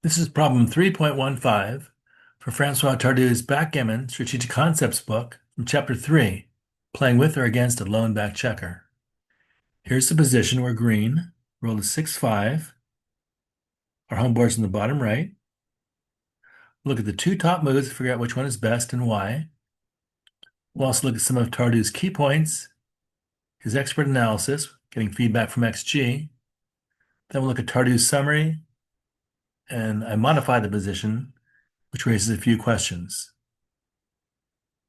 This is problem 3.15 for Francois Tardieu's Backgammon Strategic Concepts book from Chapter 3, Playing with or Against a Lone Back Checker. Here's the position where green rolled a 6-5. Our home board's in the bottom right. Look at the two top moves to figure out which one is best and why. We'll also look at some of Tardieu's key points, his expert analysis, getting feedback from XG. Then we'll look at Tardieu's summary, and I modify the position, which raises a few questions.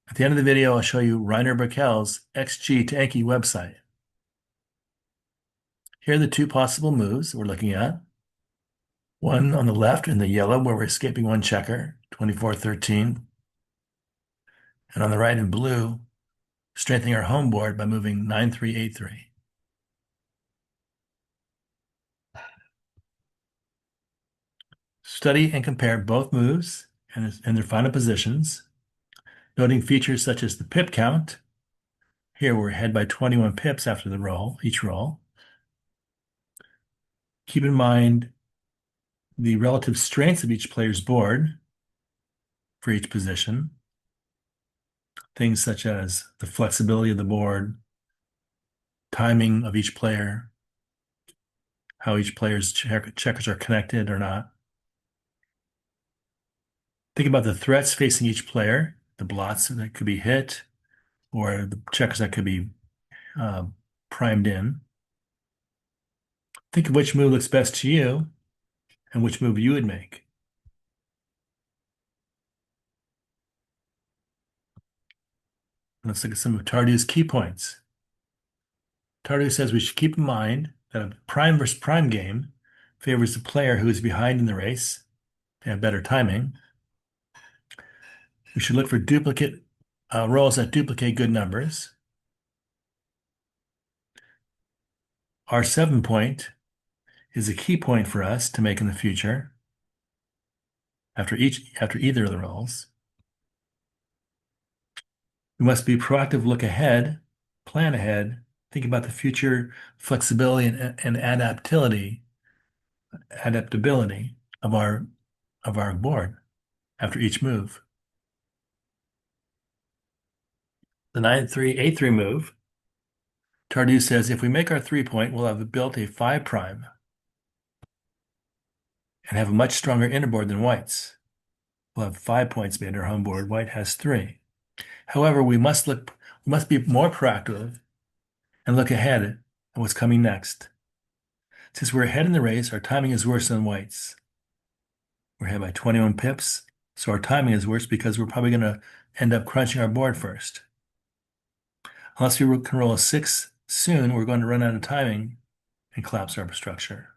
At the end of the video, I'll show you Rainer Birkel's XG to Enki website. Here are the two possible moves we're looking at. One on the left in the yellow, where we're escaping one checker, 24-13. And on the right in blue, strengthening our home board by moving 9-3-8-3. Study and compare both moves and their final positions, noting features such as the pip count. Here we're ahead by 21 pips after the roll, each roll. Keep in mind the relative strengths of each player's board for each position. Things such as the flexibility of the board, timing of each player, how each player's checkers are connected or not. Think about the threats facing each player, the blots that could be hit, or the checkers that could be primed in. Think of which move looks best to you and which move you would make. Let's look at some of Tardieu's key points. Tardieu says we should keep in mind that a prime versus prime game favors the player who is behind in the race. They have better timing. We should look for duplicate rolls that duplicate good numbers. Our 7-point is a key point for us to make in the future after either of the rolls. We must be proactive, look ahead, plan ahead, think about the future flexibility and adaptability of our board after each move. The 9-3-8-3 move, Tardieu says if we make our 3-point, we'll have built a 5' and have a much stronger inner board than white's. We'll have 5 points made in our home board. White has 3. However, we must be more proactive and look ahead at what's coming next. Since we're ahead in the race, our timing is worse than white's. We're ahead by 21 pips, so our timing is worse because we're probably going to end up crunching our board first. Unless we can roll a 6 soon, we're going to run out of timing and collapse our structure.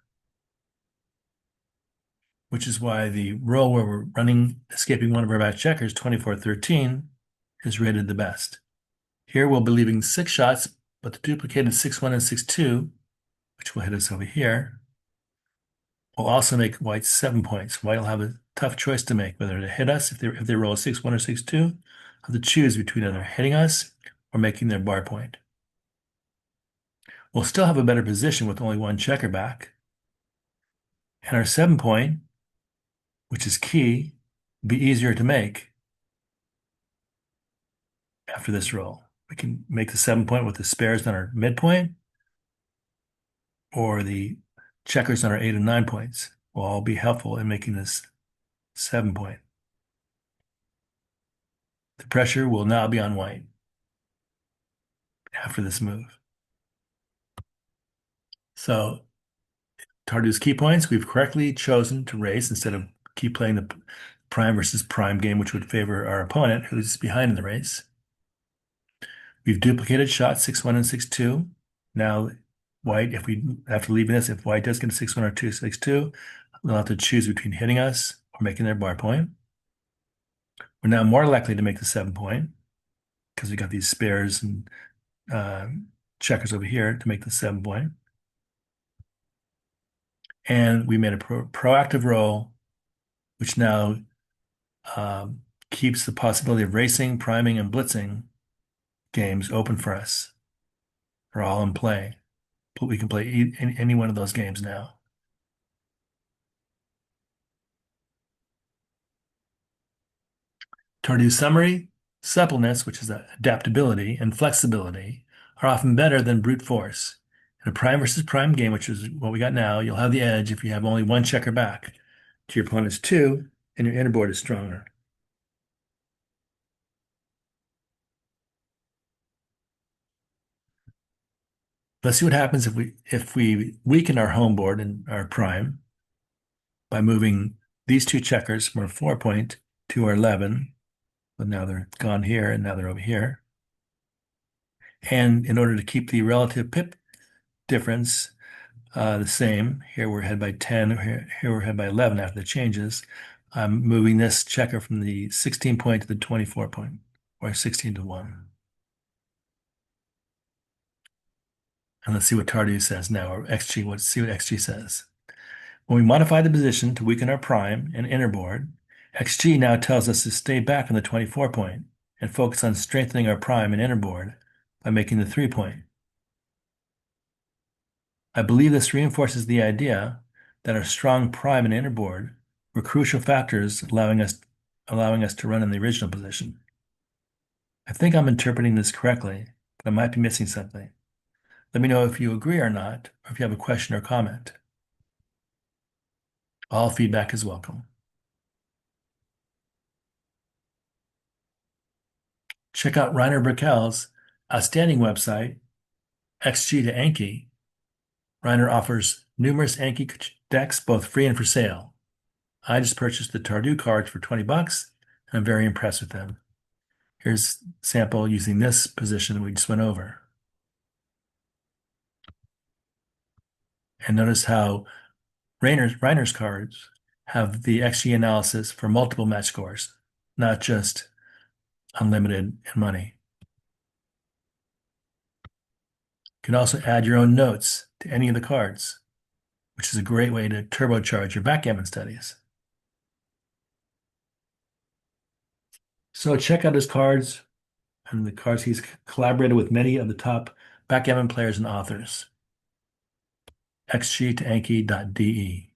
Which is why the roll where we're escaping one of our back checkers, 24-13, is rated the best. Here we'll be leaving 6 shots, but the duplicated 6-1 and 6-2, which will hit us over here, will also make white 7 points. White will have a tough choice to make, whether to hit us if they roll a 6-1 or 6-2, have to choose between either hitting us or making their bar point. We'll still have a better position with only one checker back. And our 7-point, which is key, will be easier to make after this roll. We can make the 7-point with the spares on our midpoint, or the checkers on our 8 and 9 points will all be helpful in making this 7-point. The pressure will now be on white after this move. So Tardieu's key points, we've correctly chosen to race instead of keep playing the prime versus prime game, which would favor our opponent who's behind in the race. We've duplicated shots 6-1 and 6-2. Now white, after leaving this, if white does get a 6-1 or 2-6-2, they'll have to choose between hitting us or making their bar point. We're now more likely to make the 7-point because we got these spares and checkers over here to make the 7-point. And we made a proactive roll, which now keeps the possibility of racing, priming, and blitzing games open for us. Are all in play. But we can play any one of those games now. Tardieu summary, suppleness, which is adaptability, and flexibility are often better than brute force. In a prime versus prime game, which is what we got now, you'll have the edge if you have only one checker back to your opponent's two, and your inner board is stronger. Let's see what happens if we weaken our home board and our prime by moving these two checkers from our 4 point to our 11. But now they're gone here and now they're over here. And in order to keep the relative pip difference the same, here we're ahead by 10, here we're ahead by 11 after the changes. I'm moving this checker from the 16 point to the 24 point, or 16 to 1. And let's see what Tardieu says now, or XG. Let's see what XG says. When we modify the position to weaken our prime and inner board, XG now tells us to stay back on the 24 point and focus on strengthening our prime and inner board by making the 3 point. I believe this reinforces the idea that our strong prime and inner board were crucial factors allowing us to run in the original position. I think I'm interpreting this correctly, but I might be missing something. Let me know if you agree or not, or if you have a question or comment. All feedback is welcome. Check out Rainer Birkel's outstanding website, XG to Anki. Rainer offers numerous Anki decks, both free and for sale. I just purchased the Tardieu cards for 20 bucks, and I'm very impressed with them. Here's a sample using this position we just went over. And notice how Rainer's cards have the XG analysis for multiple match scores, not just unlimited in money. You can also add your own notes to any of the cards, which is a great way to turbocharge your backgammon studies. So check out his cards and the cards he's collaborated with many of the top backgammon players and authors. xg to anki.de